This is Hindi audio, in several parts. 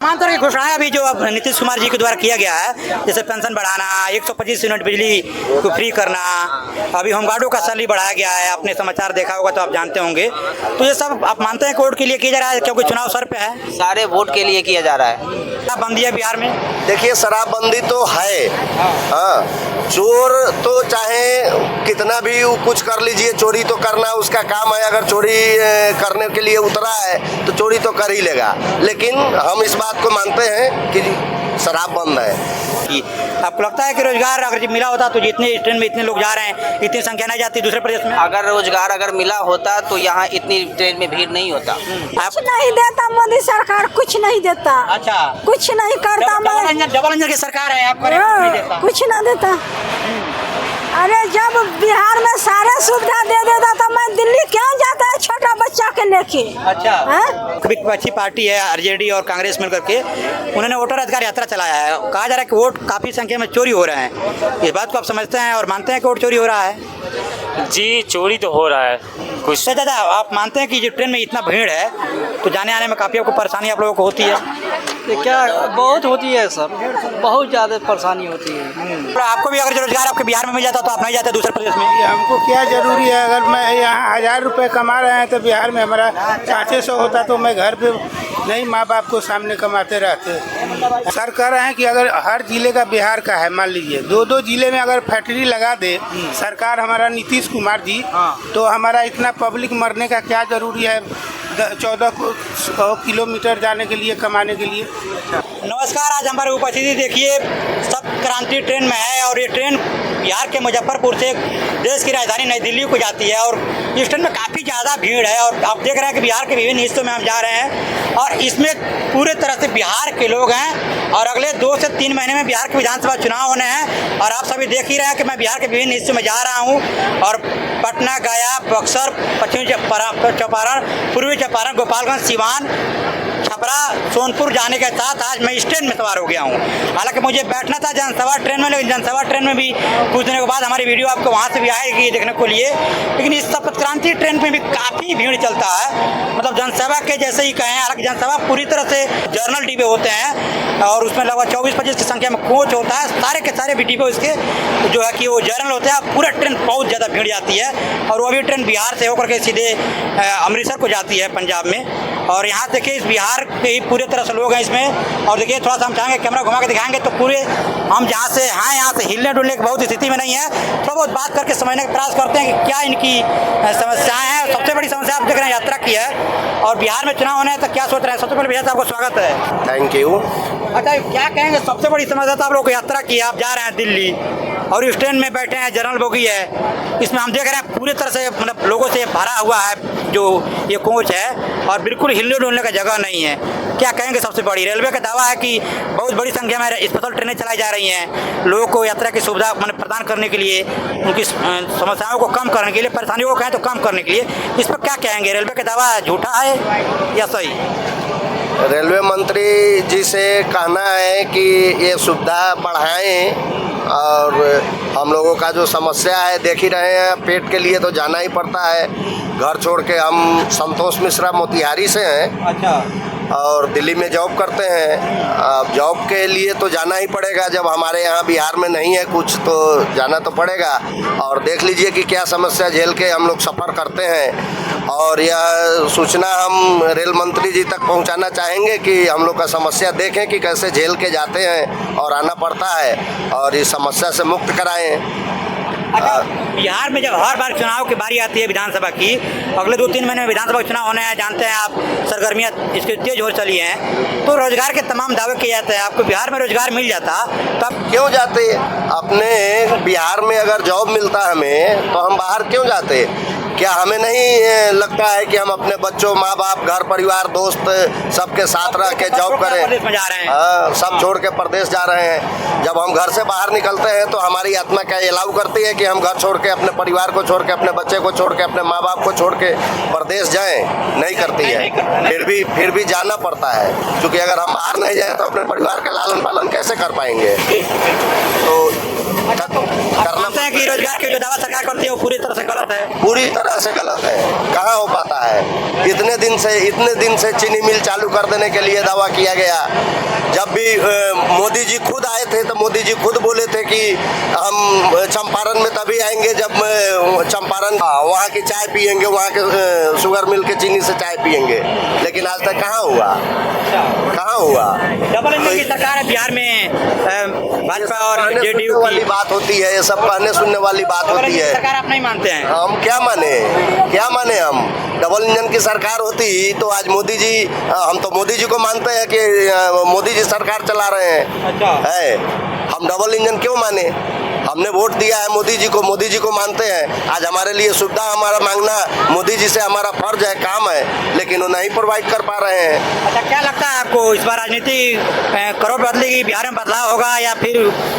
तमाम तरह की घोषणाएं अभी जो अब नीतीश कुमार जी के द्वारा किया गया है, जैसे पेंशन बढ़ाना, 125 यूनिट बिजली को फ्री करना, अभी होमगार्डों का सैलरी बढ़ाया गया है। आपने समाचार देखा होगा तो आप जानते होंगे। तो ये सब आप मानते हैं वोट के लिए किया जा रहा है, क्योंकि चुनाव सर पे है? सारे वोट के लिए किया जा रहा है। शराबबंदी है बिहार में। देखिए, शराबबंदी तो है। हाँ, चोर तो चाहे कितना भी कुछ कर लीजिए, चोरी तो करना उसका काम है। अगर चोरी करने के लिए उतरा है तो चोरी तो कर ही लेगा। लेकिन हम इस बात को मानते हैं कि शराब बंद है। आपको लगता है कि रोजगार अगर मिला होता तो जितने ट्रेन में इतने लोग जा रहे हैं, इतनी संख्या नहीं जाती दूसरे प्रदेश में? अगर रोजगार अगर मिला होता तो यहाँ इतनी ट्रेन में भीड़ नहीं होता। आप कुछ नहीं देता मोदी सरकार, कुछ नहीं देता। अच्छा, कुछ नहीं करता। डबल इंजन की सरकार है, आप नहीं देता। कुछ ना देता। अरे जब बिहार में सारे सुविधा दे देता तो मैं दिल्ली क्यों जाता है छोटा बच्चा के लेके? अच्छा, अच्छी पार्टी है आरजेडी और कांग्रेस मिलकर के, उन्होंने वोटर अधिकार यात्रा चलाया है। कहा जा रहा है कि वोट काफी संख्या में चोरी हो रहे हैं। इस बात को आप समझते हैं और मानते हैं कि वोट चोरी हो रहा है? जी, चोरी तो हो रहा है कुछ। तो दादा, आप मानते हैं कि जो ट्रेन में इतना भीड़ है तो जाने आने में काफी आपको परेशानी आप लोगों को होती है? क्या बहुत होती है सर, बहुत ज़्यादा परेशानी होती है। तो आपको भी अगर रोजगार आपके बिहार में मिल जाता तो आप नहीं जाते दूसरे प्रदेश में? हमको क्या जरूरी है? अगर मैं यहाँ 1000 रुपये कमा रहे हैं तो बिहार में हमारा 400 होता तो मैं घर पे नहीं माँ बाप को सामने कमाते रहते। सर कह रहे हैं कि अगर हर जिले का बिहार का है, मान लीजिए 2-2 जिले में अगर फैक्ट्री लगा दे सरकार, हमारा नीतीश कुमार जी, तो हमारा इतना पब्लिक मरने का क्या जरूरी है 14 किलोमीटर जाने के लिए, कमाने के लिए। नमस्कार, आज हमारे उपस्थिति देखिए सब क्रांति ट्रेन में है और ये ट्रेन बिहार के मुजफ्फरपुर से देश की राजधानी नई दिल्ली को जाती है और इस ट्रेन में काफ़ी ज़्यादा भीड़ है। और आप देख रहे हैं कि बिहार के विभिन्न हिस्सों में हम जा रहे हैं और इसमें पूरे तरह से बिहार के लोग हैं और अगले 2 से 3 महीने में बिहार के विधानसभा चुनाव होने हैं। और आप सभी देख ही रहे हैं कि मैं बिहार के विभिन्न हिस्सों में जा रहा हूँ और पटना, गया, बक्सर, पश्चिमी चंपारण, पूर्वी चंपारण, गोपालगंज, सिवान, छपरा, सोनपुर जाने के साथ आज मैं इस ट्रेन में सवार हो गया हूँ। हालांकि मुझे बैठना था जनसभा ट्रेन में, लेकिन जनसभा ट्रेन में भी कुछ दिनों के बाद हमारी वीडियो आपको वहाँ से भी आएगी देखने को लिए। लेकिन इस संपर्क क्रांति ट्रेन में भी काफ़ी भीड़ चलता है, मतलब जनसभा के जैसे ही कहें। हालांकि जनसभा पूरी तरह से जर्नल डिब्बे होते हैं और उसमें लगभग 24-25 की संख्या में कोच होता है। सारे के सारे भी डिब्बे इसके जो है कि वो जर्नल होते हैं। पूरा ट्रेन बहुत ज़्यादा भीड़ जाती है और वो भी ट्रेन बिहार से होकर के सीधे अमृतसर को जाती है पंजाब में। और यहाँ देखिए इस बिहार के ही पूरे तरह से लोग हैं इसमें। और देखिए थोड़ा सा हम चाहेंगे कैमरा घुमा के दिखाएंगे तो पूरे हम जहाँ से हैं यहाँ से हिलने डुलने की बहुत स्थिति में नहीं है। थोड़ा बहुत बात करके समझने का प्रयास करते हैं कि क्या इनकी समस्याएं हैं। सबसे बड़ी समस्या आप देख रहे हैं यात्रा की है और बिहार में चुनाव होने हैं तो क्या सोच रहे हैं? सबसे पहले भैया साहब को स्वागत है। Thank you. अच्छा, क्या कहेंगे सबसे बड़ी समस्या? तो आप लोग यात्रा की है, आप जा रहे हैं दिल्ली और इस ट्रेन में बैठे हैं, जनरल बोगी है, इसमें हम देख रहे हैं पूरी तरह से मतलब लोगों से भरा हुआ है जो ये कोच है और बिल्कुल हिलने डुलने का जगह नहीं है। क्या कहेंगे? सबसे बड़ी रेलवे का दावा है कि बहुत बड़ी संख्या में स्पेशल ट्रेनें चलाई जा रही हैं लोगों को यात्रा की सुविधा प्रदान करने के लिए, उनकी समस्याओं को कम करने के लिए, परेशानियों को कहें तो कम करने के लिए। इस पर क्या कहेंगे? रेलवे का दावा झूठा है या सही? रेलवे मंत्री जी से कहना है कि ये सुविधा बढ़ाएं और हम लोगों का जो समस्या है देख ही रहे हैं, पेट के लिए तो जाना ही पड़ता है। घर छोड़ के हम संतोष मिश्रा मोतिहारी से हैं। अच्छा। और दिल्ली में जॉब करते हैं। अब जॉब के लिए तो जाना ही पड़ेगा, जब हमारे यहाँ बिहार में नहीं है कुछ तो जाना तो पड़ेगा। और देख लीजिए कि क्या समस्या झेल के हम लोग सफ़र करते हैं और यह सूचना हम रेल मंत्री जी तक पहुँचाना चाहेंगे कि हम लोग का समस्या देखें कि कैसे झेल के जाते हैं और आना पड़ता है और इस समस्या से मुक्त कराएँ। अच्छा, बिहार में जब हर बार चुनाव की बारी आती है विधानसभा की, अगले 2-3 महीने में विधानसभा चुनाव होने हैं, जानते हैं आप, सरगर्मियाँ इसके तेज हो चली हैं, तो रोजगार के तमाम दावे किए जाते हैं। आपको बिहार में रोजगार मिल जाता तब क्यों जाते? अपने बिहार में अगर जॉब मिलता हमें तो हम बाहर क्यों जाते? क्या हमें नहीं लगता है कि हम अपने बच्चों, माँ बाप, घर परिवार, दोस्त सबके साथ रह के जॉब करें? हाँ, सब छोड़ के प्रदेश जा रहे हैं। जब हम घर से बाहर निकलते हैं तो हमारी आत्मा क्या अलाउ करती है कि हम घर छोड़ के, अपने परिवार को छोड़ के, अपने बच्चे को छोड़ के, अपने माँ बाप को छोड़ के प्रदेश जाएं? नहीं करती है। फिर भी जाना पड़ता है, क्योंकि अगर हम बाहर नहीं जाए तो अपने परिवार का लालन पालन कैसे कर पाएंगे? तो करना कि रोजगार के जो दावा सरकार करती है वो पूरी तरह से गलत है। पूरी तरह तरह से गलत है, कहाँ हो पाता है। इतने दिन से चीनी मिल चालू कर देने के लिए दावा किया गया। जब भी मोदी जी खुद आए थे तो मोदी जी खुद बोले थे कि हम चंपारण में तभी आएंगे जब चंपारण वहाँ की चाय पियेंगे, वहाँ के शुगर मिल के चीनी से चाय पियेंगे, लेकिन आज तक कहाँ हुआ, कहाँ हुआ। डबल इंजन की सरकार है बिहार में, भाजपा और जेडीयू वाली की बात होती है, ये सब कहने सुनने वाली बात डबल होती इंजन की है। सरकार आप नहीं मानते हैं? हम क्या माने हम। डबल इंजन की सरकार होती तो आज मोदी जी, हम तो मोदी जी को मानते हैं कि मोदी जी सरकार चला रहे हैं। अच्छा है, हम डबल इंजन क्यों माने। हमने वोट दिया है मोदी जी को मानते हैं। आज हमारे लिए सुविधा हमारा मांगना मोदी जी से हमारा फर्ज है, काम है, लेकिन वो नहीं प्रोवाइड कर पा रहे हैं। अच्छा, क्या लगता है आपको इस बार राजनीति करोड़ बदलेगी, बिहार में बदलाव होगा या फिर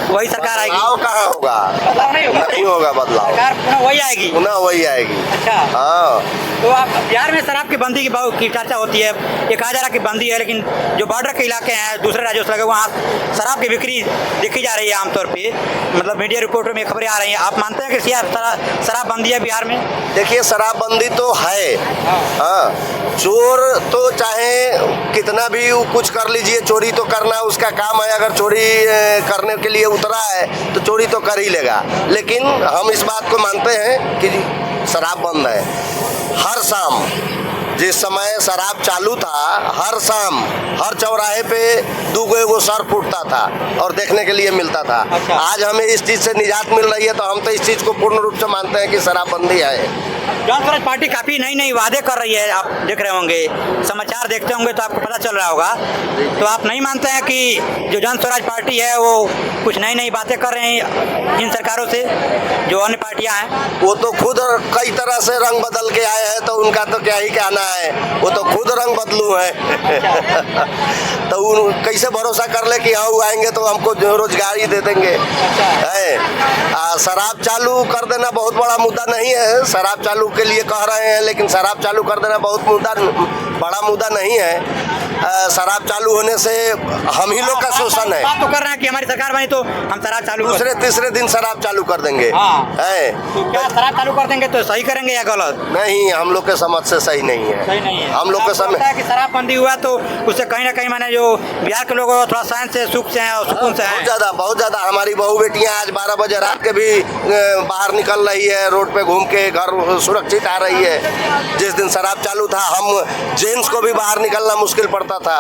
वही सरकार आएगी? बदलाव कहाँ होगा, बदलाव नहीं होगा, नहीं होगा बदलाव, सरकार पुनः वही आएगी। पुनः वही आएगी। अच्छा, हाँ, तो आप बिहार में शराब की बंदी की चर्चा होती है, ये कहा जा रहा है कि बंदी है, लेकिन जो बॉर्डर के इलाके हैं दूसरे राज्यों से लगे वहाँ शराब की बिक्री देखी जा रही है आमतौर पे, मतलब मीडिया रिपोर्टों में खबरें आ रही हैं। आप मानते हैं कि शराब बंदी है बिहार में? देखिए शराबबंदी तो है, हाँ, चोर तो चाहे कितना भी कुछ कर लीजिए, चोरी तो करना उसका काम है। अगर चोरी करने के लिए उतरा है तो चोरी तो कर ही लेगा, लेकिन हम इस बात को मानते हैं कि शराब बंद है। हर शाम जिस समय शराब चालू था, हर शाम हर चौराहे पे एगो सर फूटता था और देखने के लिए मिलता था। अच्छा। आज हमें इस चीज़ से निजात मिल रही है तो हम तो इस चीज़ को पूर्ण रूप से मानते हैं कि शराबबंदी है। जन स्वराज पार्टी काफी नई वादे कर रही है, आप देख रहे होंगे, समाचार देखते होंगे तो आपको पता चल रहा होगा। तो आप नहीं मानते हैं कि जो जन स्वराज पार्टी है वो कुछ नई बातें कर रहे हैं इन सरकारों से, जो अन्य पार्टियां हैं? वो तो खुद कई तरह से रंग बदल के आए हैं, तो उनका तो क्या ही कहना है, वो तो खुद रंग बदलू है। तो कैसे भरोसा कर ले कि हाँ वो आएंगे तो हमको रोजगार ही दे देंगे। है, शराब चालू कर देना बहुत बड़ा मुद्दा नहीं है, शराब चालू के लिए कह रहे हैं, लेकिन शराब चालू कर देना बहुत बड़ा मुद्दा नहीं है। शराब चालू होने से हम ही लोग का शोषण है। बात तो कर रहे हैं कि हमारी सरकार बनी तो हम शराब चालू दूसरे तीसरे दिन शराब चालू कर देंगे। हाँ। है, तो क्या शराब चालू कर देंगे तो सही करेंगे या गलत? नहीं, हम लोग के समझ से सही नहीं है। सही नहीं है। हम लोग के आपको समय लगता है कि शराब बंदी हुआ तो उससे कहीं ना कहीं माने जो बिहार के लोग थोड़ा शान से, सुख से हैं और सुकून से हैं। बहुत ज़्यादा हमारी बहू बेटियां आज 12 बजे रात के भी बाहर निकल रही है, रोड पे घूम के घर सुरक्षित आ रही है। जिस दिन शराब चालू था हम जेंट्स को भी बाहर निकलना मुश्किल पड़ता था,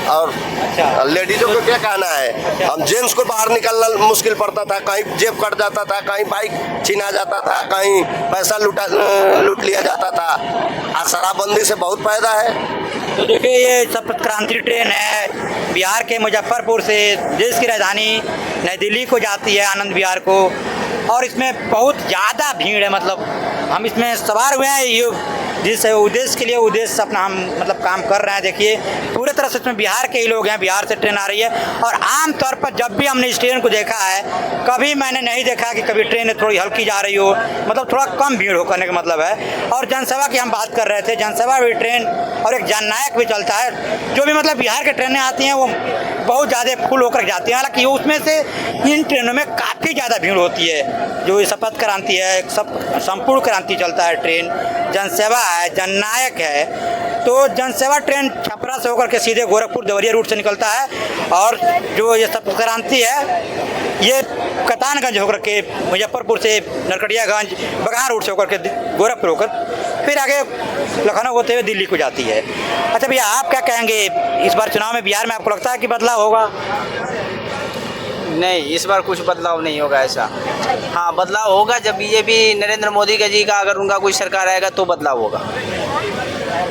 और अच्छा। लेडीजों को क्या कहना है, हम जेंट्स को बाहर निकलना मुश्किल पड़ता था, कहीं जेब कट जाता था, कहीं बाइक छीना जाता था, कहीं पैसा लूट लिया जाता था। आज शराबबंदी से बहुत फायदा है। तो देखिए ये सप्त क्रांति ट्रेन है, बिहार के मुजफ्फरपुर से देश की राजधानी नई दिल्ली को जाती है, आनंद विहार को, और इसमें बहुत ज़्यादा भीड़ है। मतलब हम इसमें सवार हुए हैं, ये जिस उद्देश्य के लिए उद्देश्य अपना हम मतलब काम कर रहे हैं। देखिए पूरे तरह से इसमें बिहार के ही लोग हैं, बिहार से ट्रेन आ रही है। और आम तौर पर जब भी हमने इस ट्रेन को देखा है, कभी मैंने नहीं देखा कि कभी ट्रेन थोड़ी हल्की जा रही हो, मतलब थोड़ा कम भीड़ हो करने का मतलब है। और जनसेवा की हम बात कर रहे थे, जनसेवा भी ट्रेन और एक जननायक भी चलता है, जो भी मतलब बिहार की ट्रेनें आती हैं वो बहुत ज़्यादा फुल होकर जाती हैं। हालांकि उसमें से इन ट्रेनों में काफ़ी ज़्यादा भीड़ होती है। जो ये शपथ क्रांति है, सब संपूर्ण क्रांति चलता है ट्रेन, जनसेवा है, जननायक है। तो जनसेवा ट्रेन छपरा से होकर के सीधे गोरखपुर देवरिया रूट से निकलता है, और जो ये शपथ क्रांति है ये कतानगंज होकर के मुजफ्फरपुर से नरकटियागंज बगहा रूट से होकर के गोरखपुर होकर फिर आगे लखनऊ होते हुए दिल्ली को जाती है। अच्छा भैया, आप क्या कहेंगे इस बार चुनाव में बिहार में, आपको लगता है कि बदलाव होगा? नहीं, इस बार कुछ बदलाव नहीं होगा ऐसा। हाँ, बदलाव होगा जब बीजेपी नरेंद्र मोदी जी का अगर उनका कोई सरकार आएगा तो बदलाव होगा।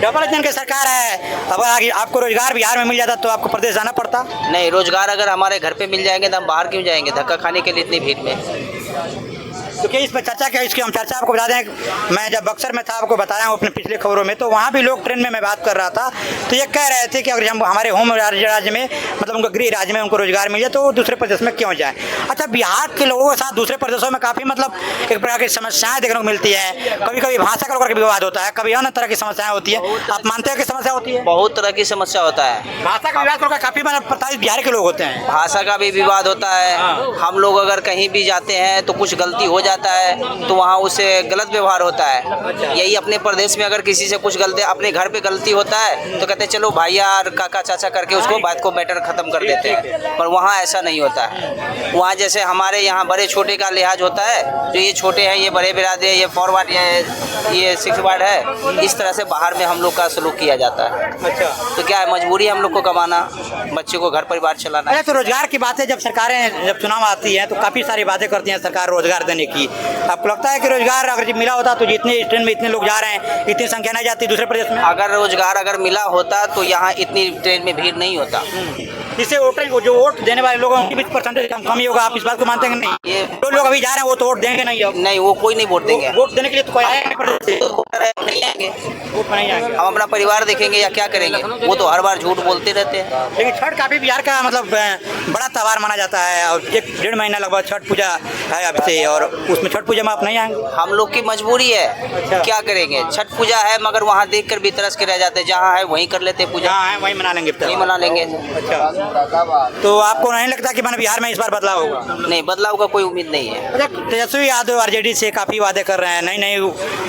डबल इंजन की सरकार है, अब आगे आपको रोजगार बिहार में मिल जाता तो आपको प्रदेश जाना पड़ता? नहीं, रोजगार अगर हमारे घर पे मिल जाएंगे तो हम बाहर क्यों जाएंगे धक्का खाने के लिए इतनी भीड़ में। तो क्या इस पर चर्चा क्या, इसकी हम चर्चा आपको बता दें। मैं जब बक्सर में था, आपको बताया हूँ अपने पिछले खबरों में, तो वहाँ भी लोग ट्रेन में मैं बात कर रहा था तो ये कह रहे थे कि अगर हम हमारे होम राज्य में, मतलब उनको गृह राज्य में उनको रोजगार मिल जाए तो वो दूसरे प्रदेश में क्यों जाए। अच्छा, बिहार के लोगों के साथ दूसरे प्रदेशों में काफ़ी मतलब एक प्रकार की समस्याएं देखने को मिलती है। कभी कभी भाषा का लेकर विवाद होता है, कभी अन्य तरह की समस्याएं होती है। आप मानते हैं कि समस्या होती है? बहुत तरह की समस्या होता है। भाषा का विवाद करके काफ़ी मतलब प्रताड़ित बिहार के लोग होते हैं। भाषा का भी विवाद होता है। हम लोग अगर कहीं भी जाते हैं तो कुछ गलती हो जाता है तो वहाँ उससे गलत व्यवहार होता है। यही अपने प्रदेश में अगर किसी से कुछ गलती, अपने घर पे गलती होता है तो कहते हैं चलो भैया और काका चाचा करके उसको बात को मैटर खत्म कर देते हैं, पर वहाँ ऐसा नहीं होता है। वहाँ जैसे हमारे यहाँ बड़े छोटे का लिहाज होता है, जो ये छोटे हैं ये बड़े बिरादर, ये फॉरवर्ड, ये 6 वार्ड है, इस तरह से बाहर में हम लोग का सलूक किया जाता है। अच्छा, तो क्या है, मजबूरी हम लोग को कमाना, बच्चे को घर परिवार चलाना है। अरे तो रोजगार की बातें जब सरकारें जब चुनाव आती है तो काफ़ी सारी बातें करती हैं सरकार रोजगार देने की। आपको लगता है कि रोजगार अगर मिला होता तो जितने ट्रेन में इतने लोग जा रहे हैं इतनी संख्या नहीं जाती दूसरे प्रदेश में? अगर रोजगार अगर मिला होता तो यहाँ इतनी ट्रेन में भीड़ नहीं होता। इससे जो वोट देने वाले लोगों की 20% कमी होगा, आप इस बात को मानते हैं कि नहीं? ये जो लोग अभी जा रहे हैं वो तो वोट देंगे नहीं अब। नहीं, वो कोई नहीं वोट देंगे। वोट देने के लिए तो कोई आएगा नहीं प्रदेश से। नहीं आएंगे, वोट में नहीं आएंगे। हम अपना परिवार देखेंगे या क्या करेंगे? वो तो हर बार झूठ बोलते रहते हैं। लेकिन छठ काफी बिहार का मतलब बड़ा त्योहार माना जाता है और 1-1.5 महीना लगभग छठ पूजा है अब से, और उसमें छठ पूजा में आप नहीं आएंगे? हम लोग की मजबूरी है। अच्छा। क्या करेंगे? छठ पूजा है मगर वहाँ देख कर भी तरस के रह जाते हैं। जहाँ है वहीं कर लेते पूजा, जहाँ है वहीं मना लेंगे वहीं मना लेंगे। अच्छा, तो आपको नहीं लगता कि मैंने बिहार में इस बार बदलाव होगा? नहीं, बदलाव का कोई उम्मीद नहीं है। अच्छा, तेजस्वी यादव आरजेडी से काफी वादे कर रहे हैं, नई नई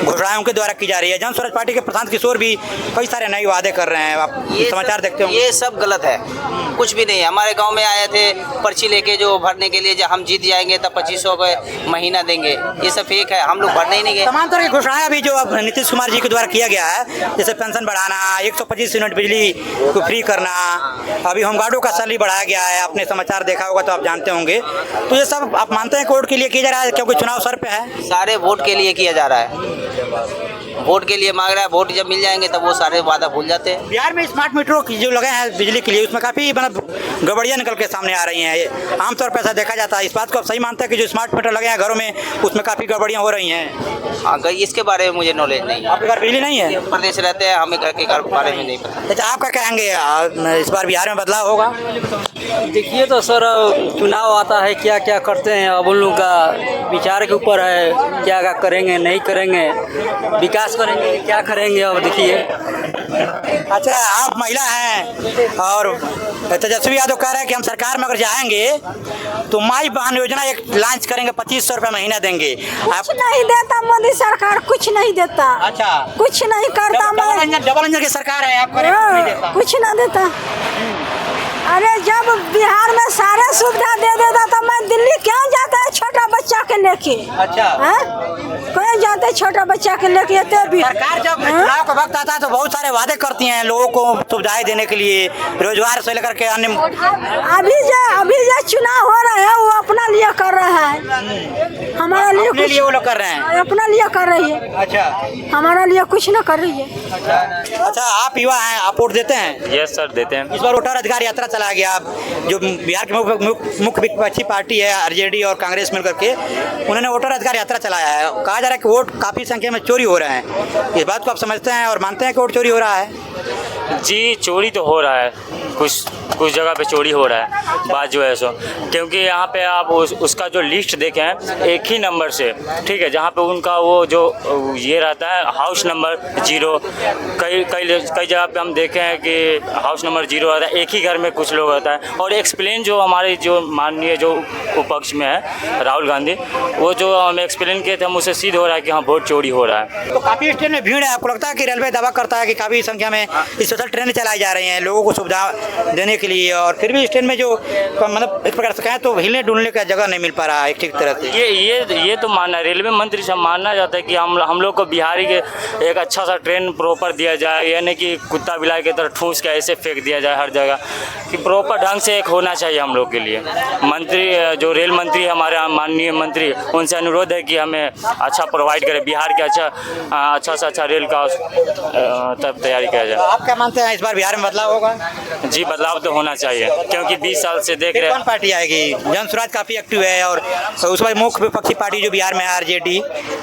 घोषणाएं उनके द्वारा की जा रही है। जन स्वराज पार्टी के प्रशांत किशोर भी कई सारे नए वादे कर रहे हैं, आप समाचार देखते होंगे। ये सब गलत है, कुछ भी नहीं है। हमारे गांव में आए थे पर्ची लेके जो भरने के लिए, जब हम जीत जाएंगे तब 2500 का महीना देंगे, ये सब फेक है। हम लोग भरने ही नहीं गए। तमाम तरह की घोषणाएं अभी जो अब नीतीश कुमार जी के द्वारा किया गया है, जैसे पेंशन बढ़ाना, 125 यूनिट बिजली को फ्री करना, अभी होमगार्डों का सैलरी बढ़ाया गया है, आपने समाचार देखा होगा तो आप जानते होंगे। तो ये सब आप मानते हैं वोट के लिए किया जा रहा है क्योंकि चुनाव सर पे है? सारे वोट के लिए किया जा रहा है, वोट के लिए मांग रहा है। वोट जब मिल जाएंगे तब वो सारे वादा भूल जाते हैं। बिहार में स्मार्ट मीटरों की जो लगे हैं बिजली के लिए, उसमें काफ़ी मतलब गड़बड़ियाँ निकल के सामने आ रही हैं। आमतौर पर ऐसा देखा जाता है। इस बात को आप सही मानते हैं कि जो स्मार्ट मीटर लगे हैं घरों में उसमें काफ़ी गड़बड़ियाँ हो रही हैं? हाँ, इसके बारे में मुझे नॉलेज नहीं है। आपके घर बिजली नहीं है? प्रदेश रहते हैं, हमें घर के बारे में नहीं पता। अच्छा, आप क्या कहेंगे इस बार बिहार में बदलाव होगा? देखिए तो सर, चुनाव आता है, क्या क्या करते हैं, अब उन लोगों का विचार के ऊपर है, क्या क्या करेंगे नहीं करेंगे, विकास करेंगे क्या करेंगे, अब देखिए। अच्छा, आप महिला हैं और तेजस्वी यादव कह रहे हैं कि हम सरकार में अगर जाएंगे तो माई बहन योजना एक लॉन्च करेंगे, 2500 रुपये महीना देंगे। आप कुछ नहीं देता मोदी सरकार, कुछ नहीं देता। अच्छा, कुछ नहीं करता। डबल इंजन की सरकार है, आप नहीं देता। कुछ ना देता। अरे जब बिहार में सारे सुविधा दे देता तो मैं दिल्ली क्यों जाता है छोटा बच्चा के लेके? अच्छा, कहीं जाते छोटा बच्चा के लेके भी। सरकार जब चुनाव का वक्त आता है तो बहुत सारे वादे करती हैं लोगों को सुविधाएं देने के लिए, रोजगार से लेकर के अन्य। अभी जो चुनाव हो रहा है वो अपना लिए कर रहा है, हमारा लिए अपने लिए वो लोग कर रहे हैं, अपना लिए कर रही है। अच्छा, हमारा लिए कुछ न कर रही है। अच्छा, आप युवा हैं, आप वोट देते हैं? यस सर, देते हैं। इस बार वोटर अधिकार यात्रा चलाया गया, जो बिहार की मुख्य विपक्षी पार्टी है आरजेडी और कांग्रेस मिलकर के, उन्होंने वोटर अधिकार यात्रा चलाया है। कहा जा रहा है कि वोट काफ़ी संख्या में चोरी हो रहे हैं, इस बात को आप समझते हैं और मानते हैं कि वोट चोरी हो रहा है? जी, चोरी तो हो रहा है, कुछ जगह पे चोरी हो रहा है। बात जो है सो, क्योंकि यहाँ पे आप उसका जो लिस्ट देखें एक ही नंबर से, ठीक है, जहाँ पे उनका वो जो ये रहता है हाउस नंबर 0, कई जगह पे हम देखे हैं कि हाउस नंबर 0 रहता है, एक ही घर में कुछ लोग रहता है। और एक्सप्लेन जो हमारे जो माननीय जो उपपक्ष में है राहुल गांधी, वो जो हम एक्सप्लेन किए थे, हम उससे सिद्ध हो रहा है कि हाँ वोट चोरी हो रहा है। तो काफ़ी ट्रेन में भीड़ है, आपको लगता है कि रेलवे दावा करता है कि काफ़ी संख्या में स्पेशल ट्रेन चलाई जा रही हैं लोगों को सुविधा देने के लिए, और फिर भी ट्रेन में जो मतलब इस प्रकार से कहें तो हिलने डुलने का जगह नहीं मिल पा रहा है ठीक तरह से? ये तो मानना है, रेलवे मंत्री से मानना चाहता है कि हम लोग को बिहारी के एक अच्छा सा ट्रेन प्रॉपर दिया जाए, यानी कि कुत्ता बिलाई की तरह ठूस के ऐसे फेंक दिया जाए हर जगह, कि प्रॉपर ढंग से एक होना चाहिए हम लोग के लिए। मंत्री जो रेल मंत्री हमारे माननीय मंत्री, उनसे अनुरोध है कि हमें अच्छा प्रोवाइड करें, बिहार के अच्छा से अच्छा रेल का तब तैयारी किया जाए। आप क्या मानते हैं इस बार बिहार में बदलाव होगा? जी, बदलाव तो होना चाहिए, क्योंकि 20 साल से देख रहे हैं। कौन पार्टी आएगी? जन स्वराज काफ़ी एक्टिव है और उस पर मुख्य विपक्षी पार्टी जो बिहार में है आरजेडी,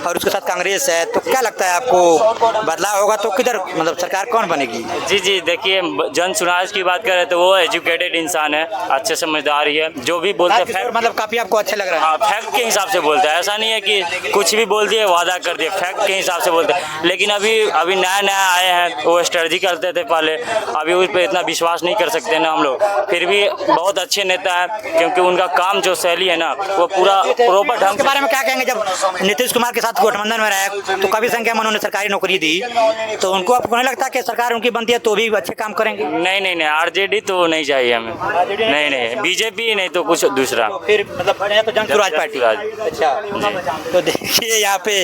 और उसके साथ कांग्रेस है, तो क्या लगता है आपको बदलाव होगा तो किधर मतलब सरकार कौन बनेगी? जी, देखिए, जन स्वराज की बात करें तो वो एजुकेटेड इंसान है, अच्छे समझदार ही है, जो भी बोलते हैं मतलब काफ़ी आपको अच्छे लग रहा है? हाँ, फैक्ट के हिसाब से बोलते हैं, ऐसा नहीं है कि कुछ भी बोल दिए वादा कर दिए, फैक्ट के हिसाब से बोलते हैं। लेकिन अभी नया आए हैं, वो स्ट्रेटजी का करते थे पहले, अभी उस पर इतना विश्वास नहीं कर सकते ना हम लोग। फिर भी बहुत अच्छे नेता हैं, क्योंकि उनका काम जो शैली है ना वो पूरा प्रॉपर ढंग के बारे में क्या कहेंगे? जब नीतीश कुमार के साथ गठबंधन में रहे तो काफी संख्या में उन्होंने सरकारी नौकरी दी, तो उनको आपको नहीं लगता कि सरकार उनकी बनती है तो भी अच्छे काम करेंगे? नहीं, आरजेडी तो नहीं चाहिए हमें, नहीं, बीजेपी नहीं तो कुछ दूसरा, फिर मतलब तो जन स्वराज पार्टी। अच्छा, तो देखिए यहाँ पे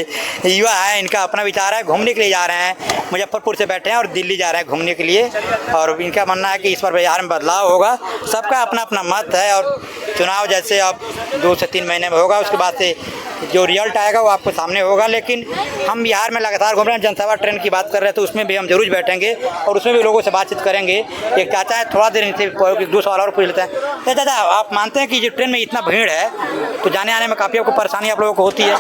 युवा है, इनका अपना विचार है, घूमने के लिए जा रहे हैं, मुजफ्फरपुर से बैठे हैं और दिल्ली जा रहे हैं घूमने के लिए, और इनका मानना है कि इस पर बिहार में बदलाव होगा। सबका अपना अपना मत है, और चुनाव जैसे अब 2 से 3 महीने में होगा, उसके बाद से जो रिजल्ट आएगा वो आपको सामने होगा। लेकिन हम बिहार में लगातार घूम रहे हैं, जनसभा ट्रेन की बात कर रहे हैं, तो उसमें भी हम जरूर बैठेंगे और उसमें भी लोगों से बातचीत करेंगे। एक चाचा है, थोड़ा देर इनसे 2 सवाल और पूछ लेते हैं। तो दादा, आप मानते हैं कि जो ट्रेन में इतना भीड़ है तो जाने आने में काफ़ी आपको परेशानी आप लोगों को होती है?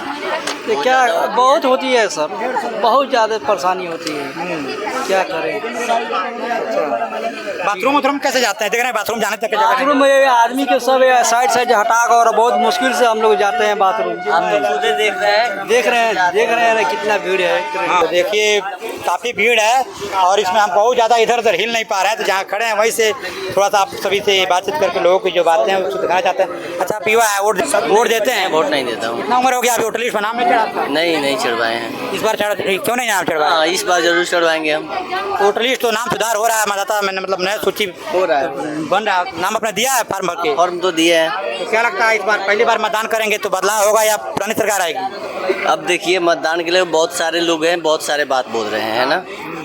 तो क्या बहुत होती है सर, बहुत ज़्यादा परेशानी होती है, क्या करें। बाथरूम कैसे जाते हैं? देख रहे हैं बाथरूम जाने तक बाथरूम में आदमी के सब साइड हटा कर और बहुत मुश्किल से हम लोग जाते हैं बाथरूम। देख रहे हैं कितना भीड़ है। हाँ, देखिए काफ़ी भीड़ है और इसमें हम बहुत ज़्यादा इधर उधर हिल नहीं पा रहे हैं, तो जहाँ खड़े हैं वहीं से थोड़ा सा आप सभी से बातचीत करके लोगों की जो बातें हैं उसको दिखाना चाहते हैं। अच्छा, आप युवा है, वोट देते हैं? वोट नहीं देता हूँ। कितना उम्र हो गया? आप वोटर लिस्ट में नाम नहीं चढ़ा? नहीं चढ़वाए हैं। इस बार क्यों नहीं नाम चढ़वाया? हाँ, इस बार जरूर चढ़वाएंगे हम। वोटर लिस्ट तो नाम सुधार हो रहा है, मतदाता मैंने मतलब नया सूची हो रहा है, बन रहा है, नाम अपना दिया है फॉर्म भर के? फॉर्म तो दिए हैं। तो क्या लगता है इस बार पहली बार मतदान करेंगे तो बदलाव होगा या पुरानी सरकार आएगी? अब देखिए, मतदान के लिए बहुत सारे लोग हैं, बहुत सारे बात बोल रहे हैं, है ना।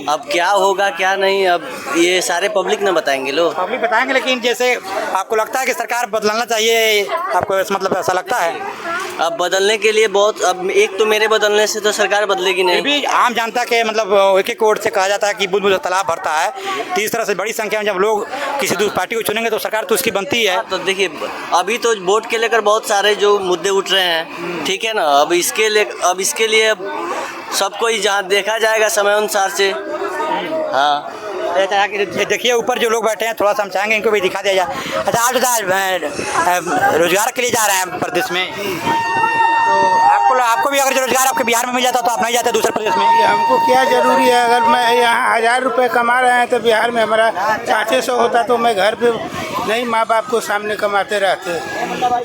अब क्या होगा क्या नहीं, अब ये सारे पब्लिक ने बताएंगे, लोग पब्लिक बताएंगे। लेकिन जैसे आपको लगता है कि सरकार बदलना चाहिए, आपको मतलब ऐसा लगता है? अब बदलने के लिए बहुत, अब एक तो मेरे बदलने से तो सरकार बदलेगी नहीं। फिर भी आम जनता के मतलब एक वोट से कहा जाता है कि बुध बुध तालाब भरता है, तो इस तरह से बड़ी संख्या में जब लोग किसी दूसरी पार्टी को चुनेंगे तो सरकार तो उसकी बनती है। तो देखिए, अभी तो वोट के लेकर बहुत सारे जो मुद्दे उठ रहे हैं, ठीक है ना। अब इसके लिए सबको जहाँ देखा जाएगा समय अनुसार से। हाँ, देखिए ऊपर जो लोग बैठे हैं, थोड़ा सा हम चाहेंगे इनको भी दिखा दिया जाए। अच्छा, आप रोजगार के लिए जा रहे हैं प्रदेश में, तो आपको भी अगर रोजगार आपके बिहार में मिल जाता तो आप नहीं जाते दूसरे प्रदेश में? हमको क्या जरूरी है? अगर मैं यहाँ 1000 रुपये कमा रहे हैं तो बिहार में हमारा 400 होता तो मैं घर पे नहीं माँ बाप को सामने कमाते रहते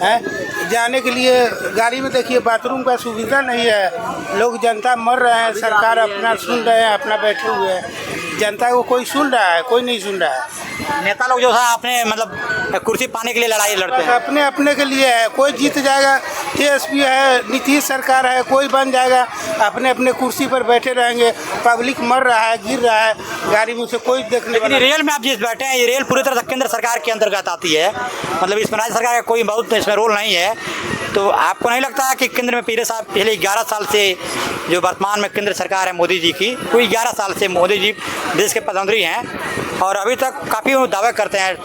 हैं। जाने के लिए गाड़ी में देखिए बाथरूम का सुविधा नहीं है, लोग जनता मर रहे हैं, सरकार अपना सुन रहे हैं, अपना बैठे हुए हैं। जनता को कोई सुन रहा है? कोई नहीं सुन रहा है। नेता लोग जो है अपने मतलब कुर्सी पाने के लिए लड़ाई लड़ते हैं, अपने के लिए है। कोई जीत जाएगा, टीएसपी है, नीतीश सरकार है, कोई बन जाएगा, अपने अपने कुर्सी पर बैठे रहेंगे। पब्लिक मर रहा है, गिर रहा है, गाड़ी में से कोई देखने वाला। रेल में आप जिस बैठे हैं, ये रेल पूरी तरह से केंद्र सरकार के अंतर्गत आती है, मतलब इसमें राज्य सरकार का कोई बहुत इसमें रोल नहीं है। तो आपको नहीं लगता है कि केंद्र में पहले 11 साल से जो वर्तमान में केंद्र सरकार है मोदी जी की, कोई 11 साल से मोदी जी देश के प्रधानमंत्री हैं और अभी तक काफ़ी दावे करते हैं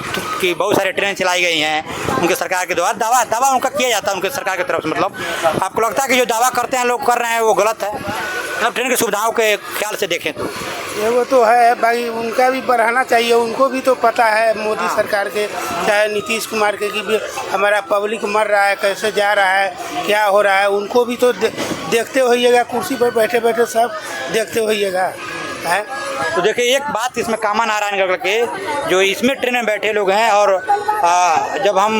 कि बहुत सारी ट्रेन चलाई गई हैं उनके सरकार के द्वारा, दावा उनका किया जाता है उनके सरकार की तरफ से। मतलब आपको लगता है कि जो दावा करते हैं लोग कर रहे हैं वो गलत है? मतलब ट्रेन की सुविधाओं के ख्याल से देखें तो ये वो तो है भाई, उनका भी बढ़ाना चाहिए। उनको भी तो पता है मोदी सरकार के, चाहे नीतीश कुमार के, कि भी हमारा पब्लिक मर रहा है, कैसे जा रहा है, क्या हो रहा है, उनको भी तो देखते होइएगा। कुर्सी पर बैठे बैठे सब देखते होइएगा है। तो देखिए एक बात इसमें कॉमन आ रहा है निकल के, जो इसमें ट्रेन में बैठे लोग हैं और जब हम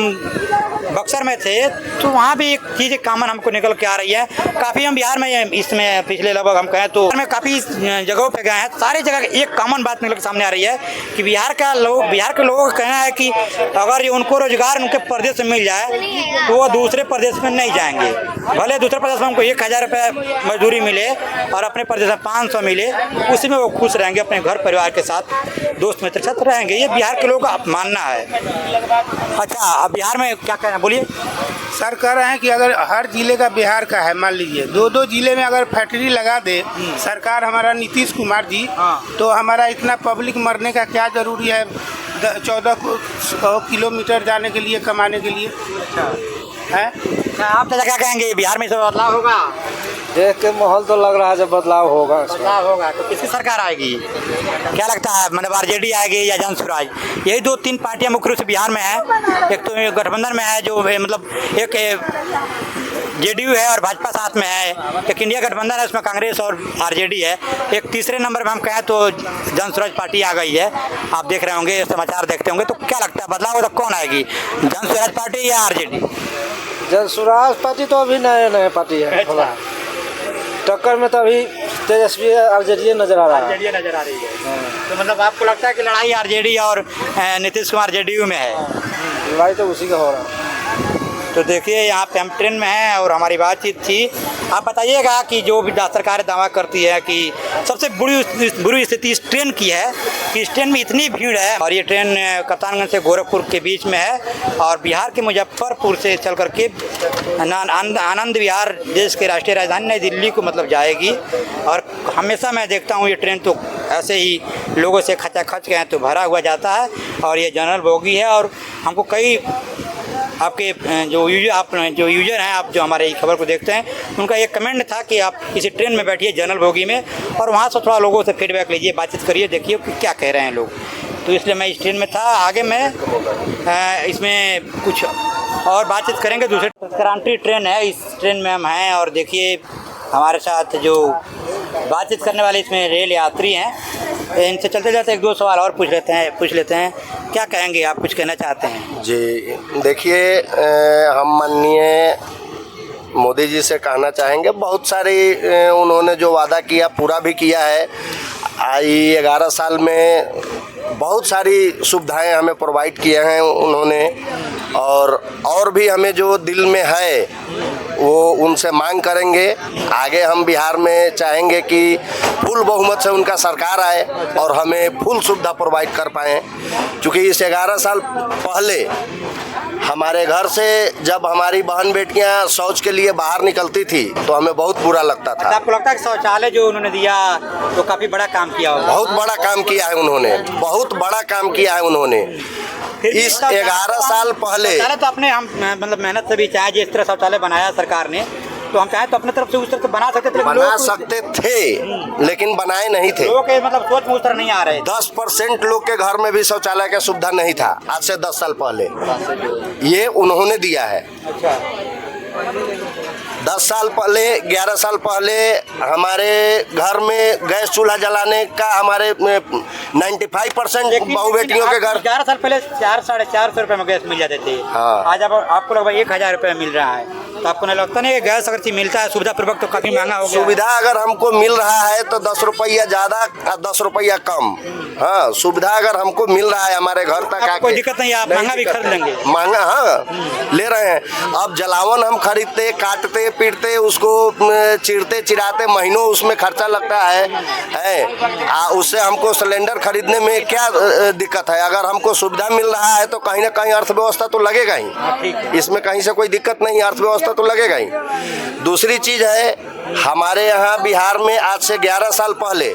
बक्सर में थे तो वहाँ भी एक चीज़ कॉमन हमको निकल के आ रही है। काफ़ी हम बिहार में इसमें पिछले लगभग हम कहें तो में काफ़ी जगहों पे गए हैं, सारी जगह एक कॉमन बात निकल के सामने आ रही है कि बिहार के लोगों का कहना है कि अगर उनको रोजगार उनके प्रदेश में मिल जाए तो वो दूसरे प्रदेश में नहीं जाएंगे। भले दूसरे प्रदेश में हमको 1000 रुपये मजदूरी मिले और अपने प्रदेश में 500 मिले, उसी में वो खुश रहेंगे, अपने घर परिवार के साथ दोस्त मित्र के साथ रहेंगे। ये बिहार के लोगों का मानना है। अच्छा, अब बिहार में क्या कहना, बोलिए। सर कह रहे हैं कि अगर हर जिले का बिहार का है, मान लीजिए 2-2 जिले में अगर फैक्ट्री लगा दे सरकार, हमारा नीतीश कुमार जी, तो हमारा इतना पब्लिक मरने का क्या ज़रूरी है 14 किलोमीटर जाने के लिए, कमाने के लिए है। आप तो क्या कहेंगे, बिहार में सब बदलाव होगा? देख के माहौल तो लग रहा है जब बदलाव होगा। तो किसकी सरकार आएगी, क्या लगता है? मतलब आरजेडी आएगी या जन स्वराज? यही 2-3 पार्टियां मुख्य रूप से बिहार में है। एक तो गठबंधन में है जो मतलब एक जेडीयू है और भाजपा साथ में है, एक इंडिया गठबंधन है, उसमें कांग्रेस और आरजेडी है। एक तीसरे नंबर पर हम कहें तो जन स्वराज पार्टी आ गई है। आप देख रहे होंगे, समाचार देखते होंगे, तो क्या लगता है बदलाव तो कौन आएगी, जन स्वराज पार्टी या आरजेडी? जन स्वराज पार्टी तो अभी नए पार्टी है, टक्कर में तो अभी तेजस्वी आरजेडी नजर आ रहा है। आरजेडी नजर आ रही है। तो मतलब आपको लगता है कि लड़ाई आरजेडी और नीतीश कुमार जेडीयू में है? लड़ाई तो उसी का हो रहा है। तो देखिए यहाँ पे हम ट्रेन में हैं और हमारी बातचीत थी। आप बताइएगा कि जो भी सरकार दावा करती है कि सबसे बुरी स्थिति इस ट्रेन की है कि इस ट्रेन में इतनी भीड़ है, और ये ट्रेन कप्तानगंज से गोरखपुर के बीच में है और बिहार के मुजफ्फरपुर से चल करके आनंद विहार देश के राष्ट्रीय राजधानी नई दिल्ली को मतलब जाएगी। और हमेशा मैं देखता हूँ ये ट्रेन तो ऐसे ही लोगों से खचाखच गए तो भरा हुआ जाता है, और ये जनरल बोगी है। और हमको कई आपके जो यूजर हैं, आप जो हमारे खबर को देखते हैं, उनका एक कमेंट था कि आप किसी ट्रेन में बैठिए जनरल बोगी में और वहाँ से थोड़ा लोगों से फीडबैक लीजिए, बातचीत करिए, देखिए कि क्या कह रहे हैं लोग। तो इसलिए मैं इस ट्रेन में था। आगे मैं इसमें कुछ और बातचीत करेंगे। दूसरे क्रांति ट्रेन है, इस ट्रेन में हम हैं और देखिए हमारे साथ जो बातचीत करने वाले इसमें रेल यात्री हैं, इनसे चलते जाते एक दो सवाल और पूछ लेते हैं। क्या कहेंगे, आप कुछ कहना चाहते हैं? जी देखिए, हम माननीय मोदी जी से कहना चाहेंगे, बहुत सारी उन्होंने जो वादा किया पूरा भी किया है। आई 11 साल में बहुत सारी सुविधाएं हमें प्रोवाइड किए हैं उन्होंने, और भी हमें जो दिल में है वो उनसे मांग करेंगे। आगे हम बिहार में चाहेंगे कि फुल बहुमत से उनका सरकार आए और हमें फुल सुविधा प्रोवाइड कर पाएँ, क्योंकि इस 11 साल पहले हमारे घर से जब हमारी बहन बेटियां शौच के लिए बाहर निकलती थी तो हमें बहुत बुरा लगता था। आपको लगता है कि शौचालय जो उन्होंने दिया तो काफ़ी बड़ा काम किया होगा? बहुत बड़ा काम किया है उन्होंने, बहुत बड़ा काम किया है उन्होंने। इस 11 साल पहले तो अपने हम मतलब मेहनत से भी चाहे जिस तरह शौचालय बनाया सरकार ने, तो हम चाहे तो अपने तरफ से उस तरह से बना सकते थे, लेकिन बनाए नहीं थे। लोग मतलब सोच में उस तरह नहीं आ रहे। 10% लोग के घर में भी शौचालय का सुविधा नहीं था आज से 10 साल पहले, ये उन्होंने दिया है। अच्छा, 10 साल पहले 11 साल पहले हमारे घर में गैस चूल्हा जलाने का हमारे 95% बहु बेटियों के घर। 11 साल पहले 400-450 रुपए में गैस मिल जाते थे। हाँ। आज आपको लगभग 1000 रुपए मिल रहा है, तो आपको नहीं लगता नहीं कि गैस अगर चीज मिलता है सुविधा पूर्वक तो काफी महंगा हो गया? सुविधा अगर हमको मिल रहा है तो 10 रुपया ज़्यादा और 10 रुपया कम। हाँ, सुविधा अगर हमको मिल रहा है हमारे घर तक आके, कोई दिक्कत नहीं, आप महंगा भी खरीद लेंगे। महंगा, हाँ ले रहे हैं। अब जलावन हम खरीदते, काटते पीटते, उसको चिरते चिराते महीनों उसमें खर्चा लगता है। उससे हमको सिलेंडर खरीदने में क्या दिक्कत है? अगर हमको सुविधा मिल रहा है तो कहीं ना कहीं अर्थव्यवस्था तो लगेगा ही, इसमें कहीं से कोई दिक्कत नहीं, अर्थव्यवस्था तो लगेगा ही। दूसरी चीज़ है, हमारे यहाँ बिहार में आज से 11 साल पहले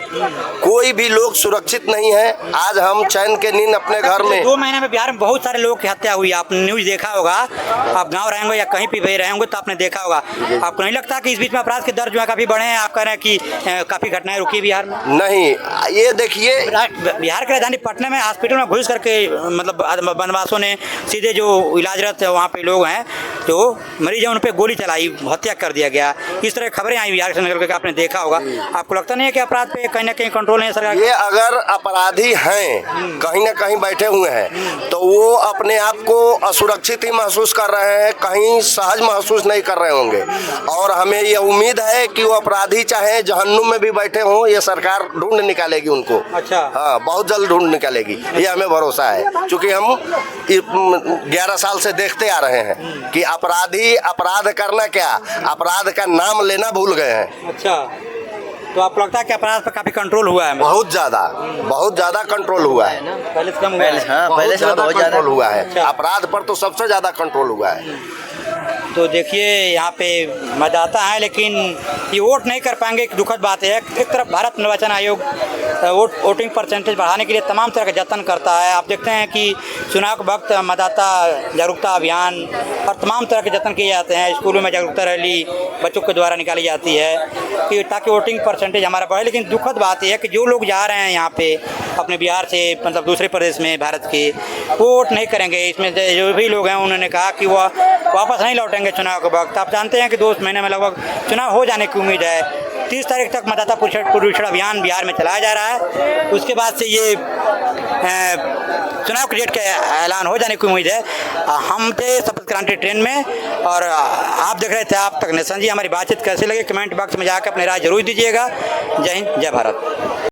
कोई भी लोग सुरक्षित नहीं है। आज हम चैन के नींद अपने घर में। 2 महीने में बिहार में बहुत सारे लोगों की हत्या हुई, आपने न्यूज़ देखा होगा। आप गांव रहे होंगे या कहीं भी रहे होंगे तो आपने देखा होगा। आपको नहीं लगता कि इस बीच में अपराध के दर जो है काफ़ी बढ़े हैं? आप कह रहे हैं कि काफ़ी घटनाएं रुकी बिहार में? नहीं, ये देखिए, बिहार की राजधानी पटना में हॉस्पिटल में घुस करके मतलब बनवासों ने सीधे जो इलाजरत वहाँ पे लोग हैं जो मरीज हैं उन पर गोली चलाई, हत्या कर दिया गया। इस तरह खबरें आई बिहार से निकल के, आपने देखा होगा। आपको लगता नहीं है कि अपराध पे कहीं ना कहीं कंट्रोल है सरकार? ये अगर अपराधी हैं कहीं ना कहीं बैठे हुए हैं तो वो अपने आप को असुरक्षित ही महसूस कर रहे हैं, कहीं सहज महसूस नहीं कर रहे होंगे। और हमें ये उम्मीद है कि वो अपराधी चाहे जहन्नुम में भी बैठे हों, ये सरकार ढूंढ निकालेगी उनको। अच्छा, हाँ, बहुत जल्द ढूंढ निकालेगी, ये हमें भरोसा है। क्योंकि हम 11 साल से देखते आ रहे हैं कि अपराधी अपराध करना क्या, अपराध का नाम लेना भूल गए हैं। अच्छा, तो आपको लगता है कि अपराध पर काफी कंट्रोल हुआ है? बहुत ज्यादा कंट्रोल हुआ है। पहले से कम हुआ है? हाँ, पहले से बहुत ज़्यादा कंट्रोल हुआ है। अच्छा। अपराध पर तो सबसे ज्यादा कंट्रोल हुआ है। तो देखिए यहाँ पे मतदाता है लेकिन ये वोट नहीं कर पाएंगे, एक दुखद बात है। एक तरफ भारत निर्वाचन आयोग वोटिंग परसेंटेज बढ़ाने के लिए तमाम तरह का जतन करता है। आप देखते हैं कि चुनाव के वक्त मतदाता जागरूकता अभियान और तमाम तरह के जतन किए जाते हैं। स्कूलों में जागरूकता रैली बच्चों के द्वारा निकाली जाती है कि ताकि वोटिंग परसेंटेज हमारा बढ़े। लेकिन दुखद बात यह है कि जो लोग जा रहे हैं यहाँ पे अपने बिहार से मतलब दूसरे प्रदेश में भारत के, वो वोट नहीं करेंगे। इसमें जो भी लोग हैं उन्होंने कहा कि वो वापस नहीं लौटेंगे करेंगे चुनाव के वक्त। आप जानते हैं कि 2 महीने में लगभग चुनाव हो जाने की उम्मीद है। 30 तारीख तक मतदाता पुनरीक्षण अभियान बिहार में चलाया जा रहा है। उसके बाद से ये चुनाव की डेट का ऐलान हो जाने की उम्मीद है। हम थे शपथ क्रांति ट्रेन में और आप देख रहे थे आप तक नेशन जी। हमारी बातचीत कैसे लगी कमेंट बॉक्स में जाकर अपनी राय जरूर दीजिएगा। जय हिंद, जय भारत।